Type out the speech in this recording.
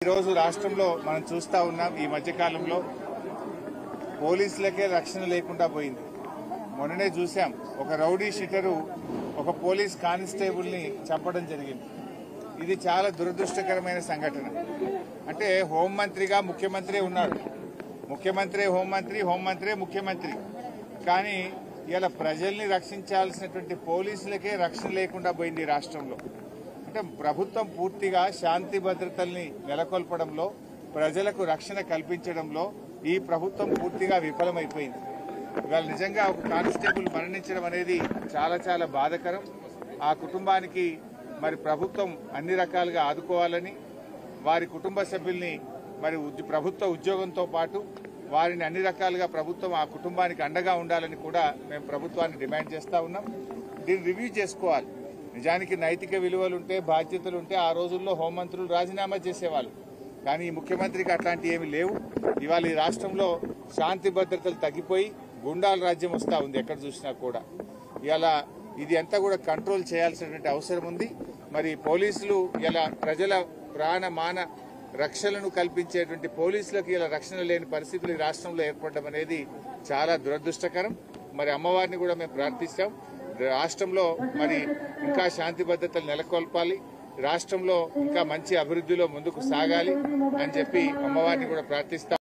ఈ రోజు రాష్ట్రంలో మనం చూస్తా ఉన్నాం. ఈ మధ్యకాలంలో పోలీసులకే రక్షణ లేకుండా పోయింది. మొన్ననే చూశాం, ఒక రౌడీ షీటరు ఒక పోలీస్ కానిస్టేబుల్ ని చంపడం జరిగింది. ఇది చాలా దురదృష్టకరమైన సంఘటన. అంటే హోంమంత్రిగా ముఖ్యమంత్రి ఉన్నాడు, ముఖ్యమంత్రి హోంమంత్రి, హోంమంత్రి ముఖ్యమంత్రి. కానీ ఇలా ప్రజల్ని రక్షించాల్సినటువంటి పోలీసులకే రక్షణ లేకుండా పోయింది రాష్ట్రంలో. అంటే ప్రభుత్వం పూర్తిగా శాంతి భద్రతల్ని నెలకొల్పడంలో, ప్రజలకు రక్షణ కల్పించడంలో ఈ ప్రభుత్వం పూర్తిగా విఫలమైపోయింది. ఇవాళ నిజంగా ఒక కానిస్టేబుల్ మరణించడం అనేది చాలా చాలా బాధాకరం. ఆ కుటుంబానికి మరి ప్రభుత్వం అన్ని రకాలుగా ఆదుకోవాలని, వారి కుటుంబ సభ్యుల్ని మరి ప్రభుత్వ ఉద్యోగంతో పాటు వారిని అన్ని రకాలుగా ప్రభుత్వం ఆ కుటుంబానికి అండగా ఉండాలని కూడా మేము ప్రభుత్వాన్ని డిమాండ్ చేస్తా ఉన్నాం. దీన్ని రివ్యూ చేసుకోవాలి. నిజానికి నైతిక విలువలుంటే, బాధ్యతలుంటే ఆ రోజుల్లో హోంమంత్రులు రాజీనామా చేసేవాళ్ళు. కానీ ఈ ముఖ్యమంత్రికి అట్లాంటివి ఏమీ లేవు. ఇవాళ ఈ రాష్ట్రంలో శాంతి భద్రతలు తగ్గిపోయి గుండాల రాజ్యం వస్తూ ఉంది ఎక్కడ చూసినా కూడా. ఇలా ఇది అంతా కూడా కంట్రోల్ చేయాల్సినటువంటి అవసరం ఉంది. మరి పోలీసులు ఇలా ప్రజల ప్రాణ మాన రక్షణను కల్పించేటువంటి పోలీసులకు ఇలా రక్షణ లేని పరిస్థితులు ఈ రాష్ట్రంలో ఏర్పడడం అనేది చాలా దురదృష్టకరం. మరి అమ్మవారిని కూడా మేము ప్రార్థిస్తాం, రాష్ట్రంలో మరి ఇంకా శాంతి భద్రతలు నెలకొల్పాలి, రాష్ట్రంలో ఇంకా మంచి అభివృద్ధిలో ముందుకు సాగాలి అని చెప్పి అమ్మవారిని కూడా ప్రార్థిస్తాం.